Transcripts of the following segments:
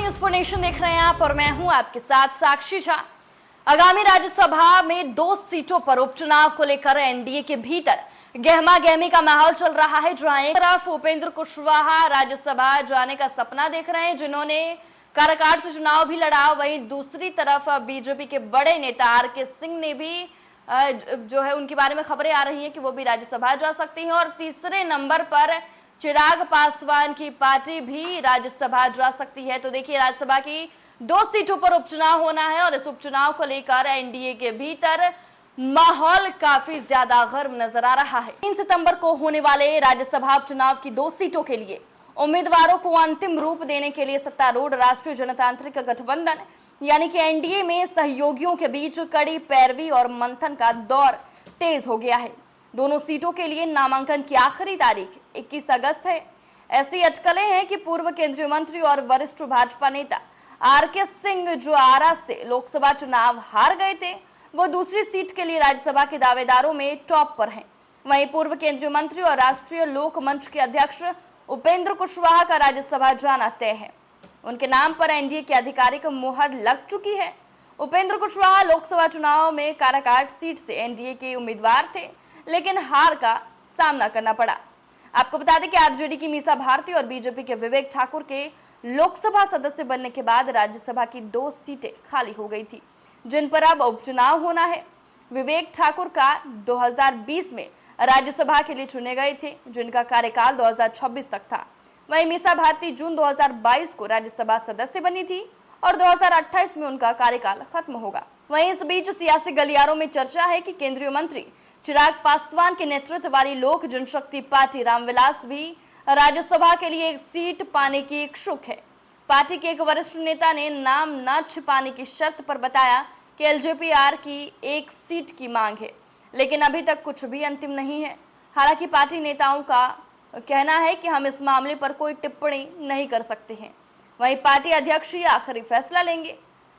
News for nation देख रहे हैं आप और मैं हूं आपके साथ साक्षी झा। आगामी राज्यसभा में 2 सीटों पर उपचुनाव को लेकर एनडीए के भीतर गहमा गहमी का माहौल चल रहा है, जहां एक तरफ उपेंद्र कुशवाहा राज्यसभा जाने का सपना देख रहे हैं, जिन्होंने काराकाट से चुनाव भी लड़ा। वहीं दूसरी तरफ बीजेपी के बड़े नेता आर.के. सिंह ने भी जो है उनके बारे में खबरें आ रही हैं कि वो भी राज्यसभा जा सकती हैं। और तीसरे नंबर पर चिराग पासवान की पार्टी भी राज्यसभा जा सकती है। तो देखिए, राज्यसभा की 2 सीटों पर उपचुनाव होना है और इस उपचुनाव को लेकर एनडीए के भीतर माहौल काफी ज्यादा गर्म नजर आ रहा है। 3 सितंबर को होने वाले राज्यसभा उपचुनाव की 2 सीटों के लिए उम्मीदवारों को अंतिम रूप देने के लिए सत्तारूढ़ राष्ट्रीय जनतांत्रिक गठबंधन यानी कि एनडीए में सहयोगियों के बीच कड़ी पैरवी और मंथन का दौर तेज हो गया है। दोनों सीटों के लिए नामांकन की आखिरी तारीख 21 अगस्त है। ऐसी अटकलें हैं कि पूर्व केंद्रीय मंत्री और वरिष्ठ भाजपा नेता आर.के. सिंह, जो आरा से लोकसभा चुनाव हार गए थे, वो दूसरी सीट के लिए राज्यसभा के दावेदारों में टॉप पर हैं। वहीं पूर्व केंद्रीय मंत्री और राष्ट्रीय लोक मंच के अध्यक्ष उपेंद्र कुशवाहा का राज्यसभा जाना तय है। उनके नाम पर एनडीए की आधिकारिक मुहर लग चुकी है। उपेंद्र कुशवाहा लोकसभा चुनाव में काराकाट सीट से एनडीए के उम्मीदवार थे, लेकिन हार का सामना करना पड़ा। आपको बता दें कि आरजेडी की मीसा भारती और बीजेपी के विवेक ठाकुर के लोकसभा सदस्य बनने के बाद राज्यसभा की 2 सीटें खाली हो गई थी, जिन पर अब उपचुनाव होना है। विवेक ठाकुर का 2020 में राज्यसभा के लिए चुने गए थे, जिनका कार्यकाल 2026 तक था। वहीं मीसा भारती जून 2022 को राज्यसभा सदस्य बनी थी और 2028 में उनका कार्यकाल खत्म होगा। वहीं इस बीच सियासी गलियारों में चर्चा है कि केंद्रीय मंत्री चिराग पासवान के नेतृत्व वाली लोक जनशक्ति पार्टी रामविलास भी राज्यसभा के लिए एक सीट पाने की इच्छुक है। पार्टी के एक वरिष्ठ नेता ने नाम न छिपाने की शर्त पर बताया कि एलजेपीआर की एक सीट की मांग है, लेकिन अभी तक कुछ भी अंतिम नहीं है। हालांकि पार्टी नेताओं का कहना है कि हम इस मामले पर कोई टिप्पणी नहीं कर सकते हैं। वहीं पार्टी अध्यक्ष ही आखिरी फैसला लेंगे।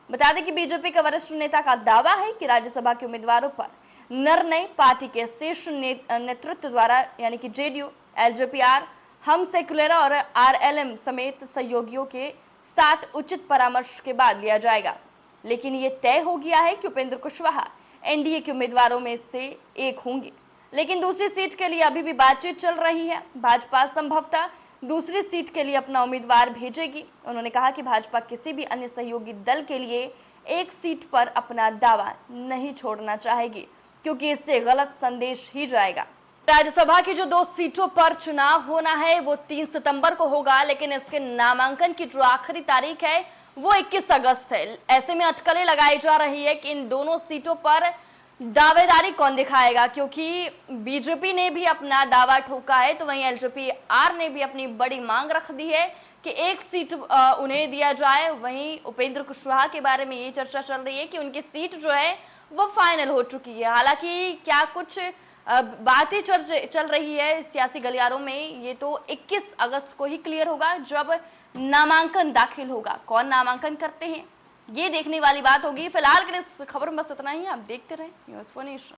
बता दें कि बीजेपी के वरिष्ठ नेता का दावा है कि राज्यसभा के उम्मीदवारों पर निर्णय पार्टी के शीर्ष नेतृत्व द्वारा यानी कि जेडीयू, एलजेपीआर, हम सेकुलर और आरएलएम समेत सहयोगियों के साथ उचित परामर्श के बाद लिया जाएगा। लेकिन ये तय हो गया है कि उपेंद्र कुशवाहा एनडीए के उम्मीदवारों में से एक होंगे। लेकिन दूसरी सीट के लिए अभी भी बातचीत चल रही है। भाजपा संभवतः दूसरी सीट के लिए अपना उम्मीदवार भेजेगी। उन्होंने कहा कि भाजपा किसी भी अन्य सहयोगी दल के लिए एक सीट पर अपना दावा नहीं छोड़ना चाहेगी, क्योंकि इससे गलत संदेश ही जाएगा। राज्यसभा की जो 2 सीटों पर चुनाव होना है वो 3 सितंबर को होगा, लेकिन इसके नामांकन की जो आखिरी तारीख है वो 21 अगस्त है। ऐसे में अटकलें लगाई जा रही है कि इन दोनों सीटों पर दावेदारी कौन दिखाएगा, क्योंकि बीजेपी ने भी अपना दावा ठोका है, तो वहीं एलजेपीआर ने भी अपनी बड़ी मांग रख दी है कि एक सीट उन्हें दिया जाए। वहीं उपेंद्र कुशवाहा के बारे में ये चर्चा चल रही है कि उनकी सीट जो है वो फाइनल हो चुकी है। हालांकि क्या कुछ बातें चल रही है सियासी गलियारों में, ये तो 21 अगस्त को ही क्लियर होगा, जब नामांकन दाखिल होगा। कौन नामांकन करते हैं ये देखने वाली बात होगी। फिलहाल के लिए इस खबर में बस इतना ही। आप देखते रहें न्यूज़ फॉर नेशन।